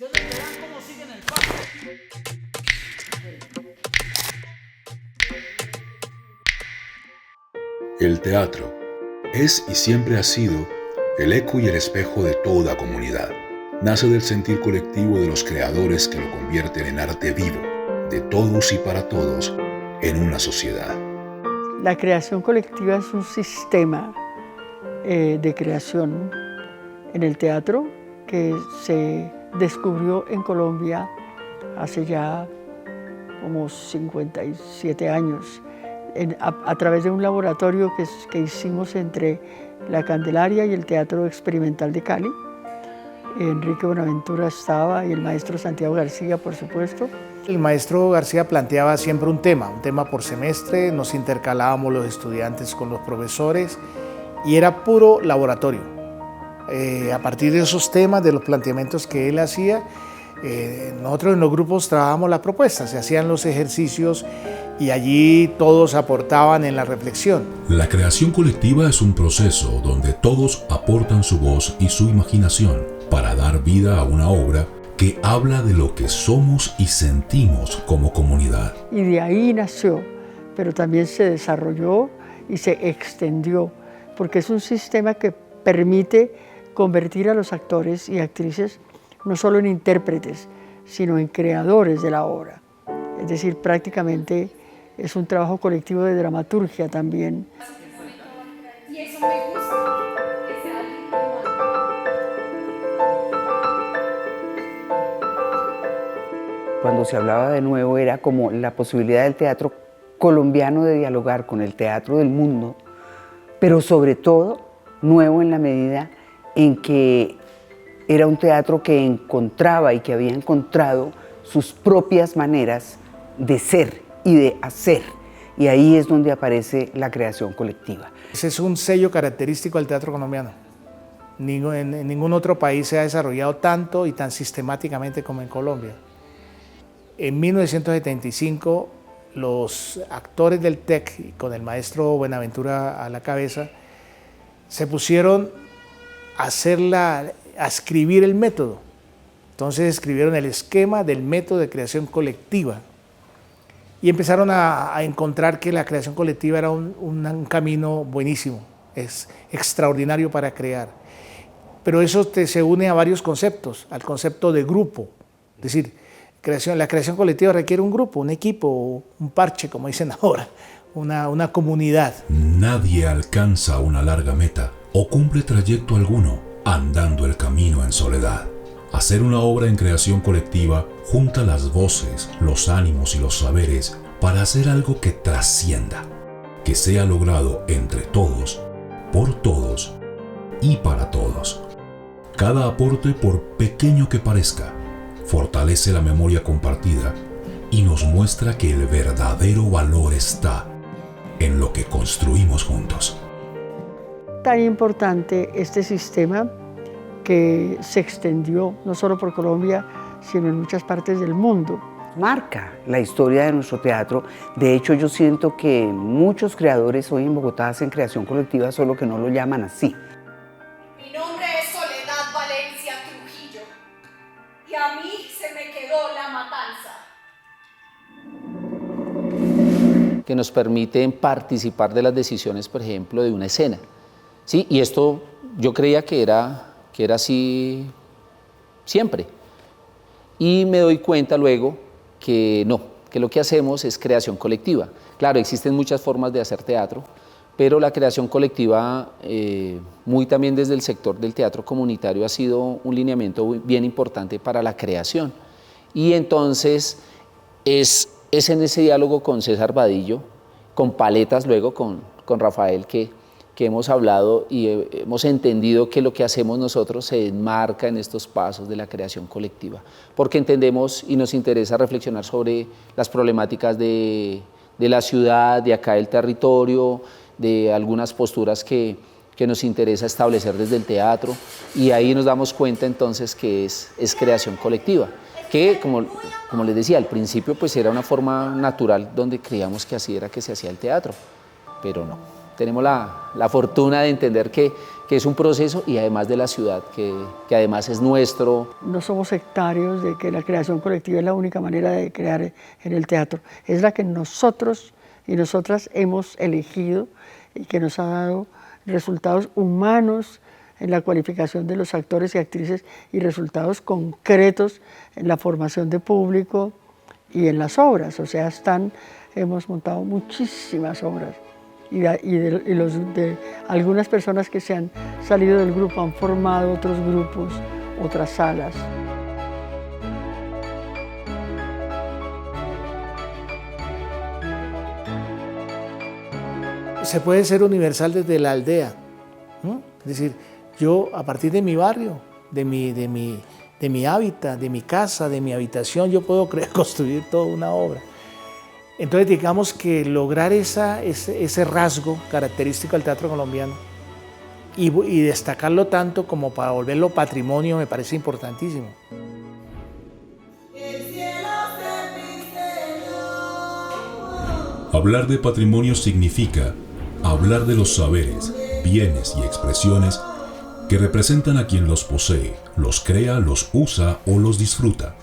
Entonces vean cómo siguen el paso. El teatro es y siempre ha sido el eco y el espejo de toda comunidad. Nace del sentir colectivo de los creadores que lo convierten en arte vivo, de todos y para todos, en una sociedad. La creación colectiva es un sistema de creación en el teatro que se descubrió en Colombia hace ya como 57 años a través de un laboratorio que hicimos entre la Candelaria y el Teatro Experimental de Cali. Enrique Buenaventura estaba y el maestro Santiago García, por supuesto. El maestro García planteaba siempre un tema por semestre, nos intercalábamos los estudiantes con los profesores y era puro laboratorio. A partir de esos temas, de los planteamientos que él hacía, nosotros en los grupos trabajábamos las propuestas, se hacían los ejercicios y allí todos aportaban en la reflexión. La creación colectiva es un proceso donde todos aportan su voz y su imaginación para dar vida a una obra que habla de lo que somos y sentimos como comunidad. Y de ahí nació, pero también se desarrolló y se extendió, porque es un sistema que permite convertir a los actores y actrices no solo en intérpretes, sino en creadores de la obra. Es decir, prácticamente es un trabajo colectivo de dramaturgia también. Y eso me gusta. Cuando se hablaba de nuevo era como la posibilidad del teatro colombiano de dialogar con el teatro del mundo, pero sobre todo nuevo en la medida en que era un teatro que encontraba y que había encontrado sus propias maneras de ser y de hacer. Y ahí es donde aparece la creación colectiva. Ese es un sello característico del teatro colombiano. En ningún otro país se ha desarrollado tanto y tan sistemáticamente como en Colombia. En 1975, los actores del TEC, con el maestro Buenaventura a la cabeza, se pusieron a escribir el método. Entonces escribieron el esquema del método de creación colectiva y empezaron a encontrar que la creación colectiva era un camino buenísimo, es extraordinario para crear. Pero eso se une a varios conceptos, al concepto de grupo, es decir, la creación colectiva requiere un grupo, un equipo, un parche, como dicen ahora, una comunidad. Nadie alcanza una larga meta o cumple trayecto alguno andando el camino en soledad. Hacer una obra en creación colectiva junta las voces, los ánimos y los saberes para hacer algo que trascienda, que sea logrado entre todos, por todos y para todos. Cada aporte, por pequeño que parezca, fortalece la memoria compartida y nos muestra que el verdadero valor está en lo que construimos juntos. Tan importante este sistema que se extendió no solo por Colombia, sino en muchas partes del mundo. Marca la historia de nuestro teatro. De hecho, yo siento que muchos creadores hoy en Bogotá hacen creación colectiva, solo que no lo llaman así. Mi nombre es Soledad Valencia Trujillo y a mí se me quedó la matanza. Que nos permiten participar de las decisiones, por ejemplo, de una escena. ¿Sí? Y esto yo creía que era así siempre. Y me doy cuenta luego que no, que lo que hacemos es creación colectiva. Claro, existen muchas formas de hacer teatro, pero la creación colectiva, muy también desde el sector del teatro comunitario, ha sido un lineamiento bien importante para la creación. Y entonces es en ese diálogo con César Vadillo, con Paletas luego, con Rafael, que hemos hablado y hemos entendido que lo que hacemos nosotros se enmarca en estos pasos de la creación colectiva, porque entendemos y nos interesa reflexionar sobre las problemáticas de la ciudad, de acá del territorio, de algunas posturas que nos interesa establecer desde el teatro, y ahí nos damos cuenta entonces que es creación colectiva, que como les decía, al principio pues era una forma natural donde creíamos que así era que se hacía el teatro, pero no. Tenemos la fortuna de entender que que es un proceso y además de la ciudad, que además es nuestro. No somos sectarios de que la creación colectiva es la única manera de crear en el teatro. Es la que nosotros y nosotras hemos elegido y que nos ha dado resultados humanos en la cualificación de los actores y actrices y resultados concretos en la formación de público y en las obras. O sea, hemos montado muchísimas obras y algunas personas que se han salido del grupo han formado otros grupos, otras salas. Se puede ser universal desde la aldea, ¿no? Es decir, yo a partir de mi barrio, de mi hábitat, de mi casa, de mi habitación, yo puedo construir toda una obra. Entonces digamos que lograr ese rasgo característico del teatro colombiano y destacarlo tanto como para volverlo patrimonio me parece importantísimo. Hablar de patrimonio significa hablar de los saberes, bienes y expresiones que representan a quien los posee, los crea, los usa o los disfruta.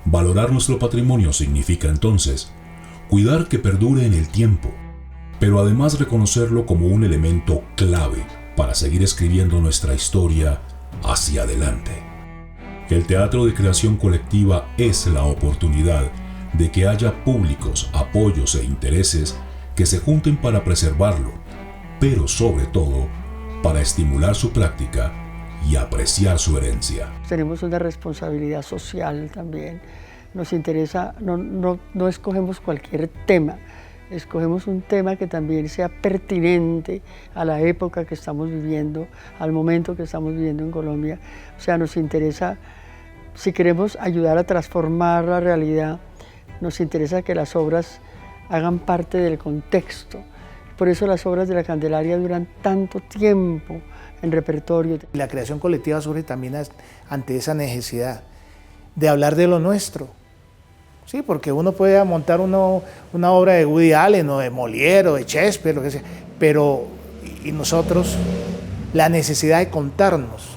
Valorar nuestro patrimonio significa entonces cuidar que perdure en el tiempo, pero además reconocerlo como un elemento clave para seguir escribiendo nuestra historia hacia adelante. El teatro de creación colectiva es la oportunidad de que haya públicos, apoyos e intereses que se junten para preservarlo, pero sobre todo para estimular su práctica y apreciar su herencia. Tenemos una responsabilidad social también. Nos interesa, no escogemos cualquier tema, escogemos un tema que también sea pertinente a la época que estamos viviendo, al momento que estamos viviendo en Colombia. O sea, nos interesa, si queremos ayudar a transformar la realidad, nos interesa que las obras hagan parte del contexto. Por eso las obras de la Candelaria duran tanto tiempo en repertorio. La creación colectiva surge también ante esa necesidad de hablar de lo nuestro. Sí, porque uno puede montar una obra de Woody Allen o de Molière o de Shakespeare, lo que sea, pero y nosotros la necesidad de contarnos.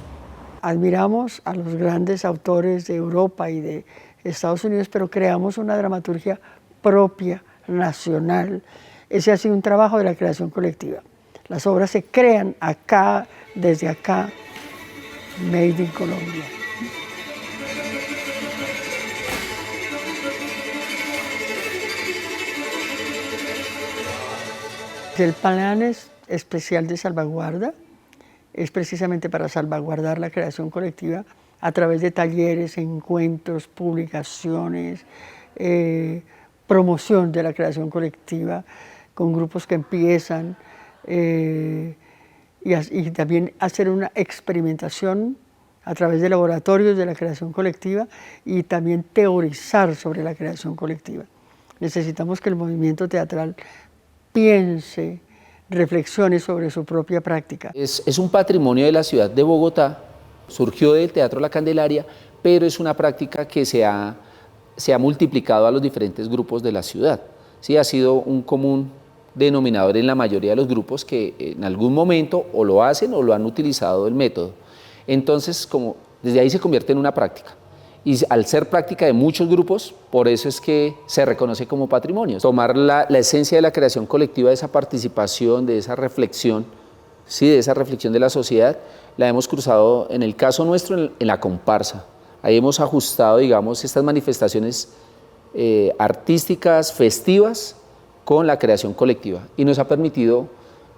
Admiramos a los grandes autores de Europa y de Estados Unidos, pero creamos una dramaturgia propia, nacional. Ese ha sido un trabajo de la creación colectiva. Las obras se crean acá, desde acá, made in Colombia. El plan especial de salvaguarda es precisamente para salvaguardar la creación colectiva a través de talleres, encuentros, publicaciones, promoción de la creación colectiva con grupos que empiezan y también hacer una experimentación a través de laboratorios de la creación colectiva y también teorizar sobre la creación colectiva. Necesitamos que el movimiento teatral piense, reflexione sobre su propia práctica. Es un patrimonio de la ciudad de Bogotá, surgió del Teatro La Candelaria, pero es una práctica que se ha multiplicado a los diferentes grupos de la ciudad. Sí, ha sido un común denominador en la mayoría de los grupos que en algún momento o lo hacen o lo han utilizado el método. Entonces, desde ahí se convierte en una práctica. Y al ser práctica de muchos grupos, por eso es que se reconoce como patrimonio. Tomar la esencia de la creación colectiva, de esa participación, de esa reflexión, ¿sí? De esa reflexión de la sociedad, la hemos cruzado en el caso nuestro en la comparsa. Ahí hemos ajustado, digamos, estas manifestaciones artísticas, festivas, con la creación colectiva. Y nos ha permitido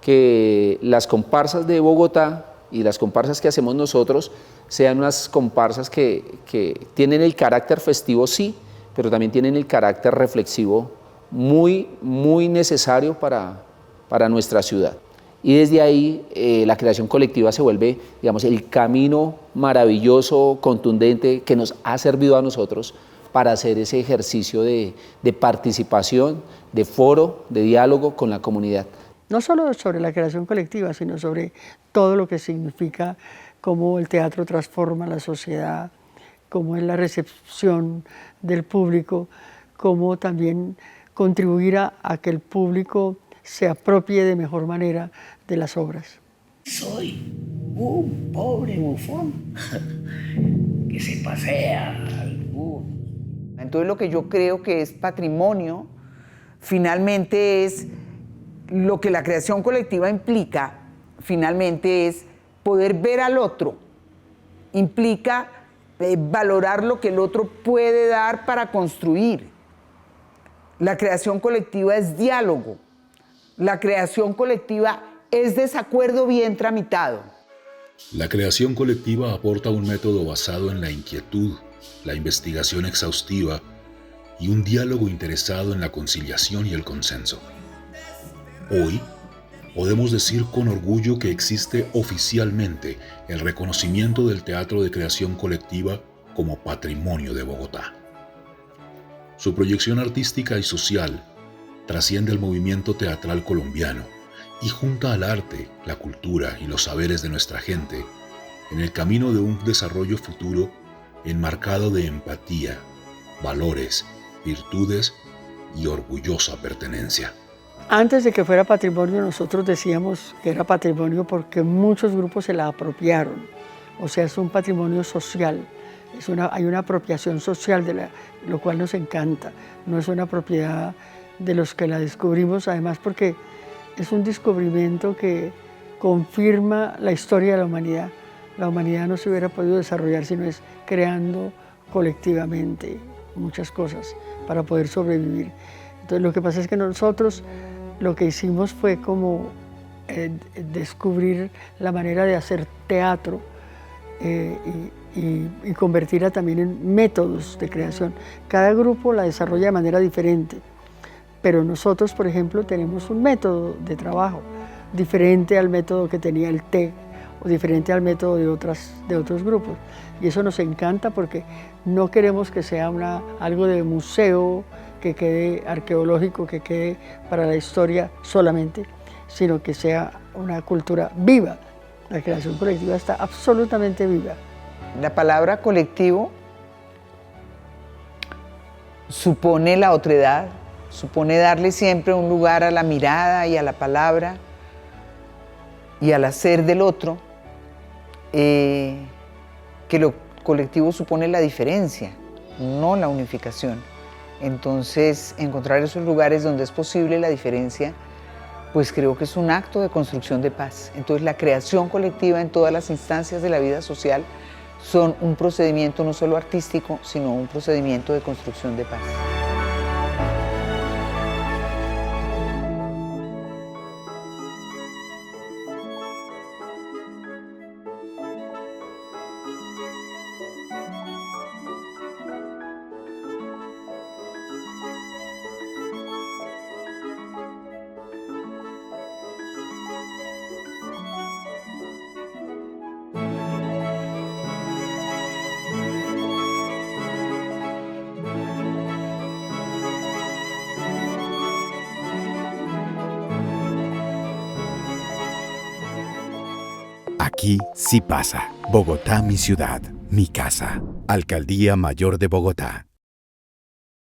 que las comparsas de Bogotá y las comparsas que hacemos nosotros sean unas comparsas que tienen el carácter festivo, sí, pero también tienen el carácter reflexivo muy, muy necesario para nuestra ciudad. Y desde ahí la creación colectiva se vuelve, digamos, el camino maravilloso, contundente, que nos ha servido a nosotros para hacer ese ejercicio de participación, de foro, de diálogo con la comunidad. No solo sobre la creación colectiva, sino sobre todo lo que significa cómo el teatro transforma la sociedad, cómo es la recepción del público, cómo también contribuir a que el público se apropie de mejor manera de las obras. Soy un pobre bufón que se pasea al bus. Entonces lo que yo creo que es patrimonio, finalmente es lo que la creación colectiva implica, finalmente es poder ver al otro, implica valorar lo que el otro puede dar para construir. La creación colectiva es diálogo, la creación colectiva es desacuerdo bien tramitado. La creación colectiva aporta un método basado en la inquietud, la investigación exhaustiva y un diálogo interesado en la conciliación y el consenso. Hoy, podemos decir con orgullo que existe oficialmente el reconocimiento del teatro de creación colectiva como patrimonio de Bogotá. Su proyección artística y social trasciende el movimiento teatral colombiano y junta al arte, la cultura y los saberes de nuestra gente en el camino de un desarrollo futuro enmarcado de empatía, valores, virtudes y orgullosa pertenencia. Antes de que fuera patrimonio, nosotros decíamos que era patrimonio porque muchos grupos se la apropiaron. O sea, es un patrimonio social. Hay una apropiación social, lo cual nos encanta. No es una propiedad de los que la descubrimos, además porque es un descubrimiento que confirma la historia de la humanidad. La humanidad no se hubiera podido desarrollar si no es creando colectivamente muchas cosas para poder sobrevivir. Entonces lo que pasa es que nosotros lo que hicimos fue como descubrir la manera de hacer teatro y convertirla también en métodos de creación. Cada grupo la desarrolla de manera diferente, pero nosotros, por ejemplo, tenemos un método de trabajo diferente al método que tenía el TEC o diferente al método de otros grupos. Y eso nos encanta porque no queremos que sea algo de museo, que quede arqueológico, que quede para la historia solamente, sino que sea una cultura viva. La creación colectiva está absolutamente viva. La palabra colectivo supone la otredad, supone darle siempre un lugar a la mirada y a la palabra y al hacer del otro, que lo colectivo supone la diferencia, no la unificación. Entonces, encontrar esos lugares donde es posible la diferencia, pues creo que es un acto de construcción de paz. Entonces, la creación colectiva en todas las instancias de la vida social son un procedimiento no solo artístico, sino un procedimiento de construcción de paz. Aquí sí pasa. Bogotá, mi ciudad, mi casa. Alcaldía Mayor de Bogotá.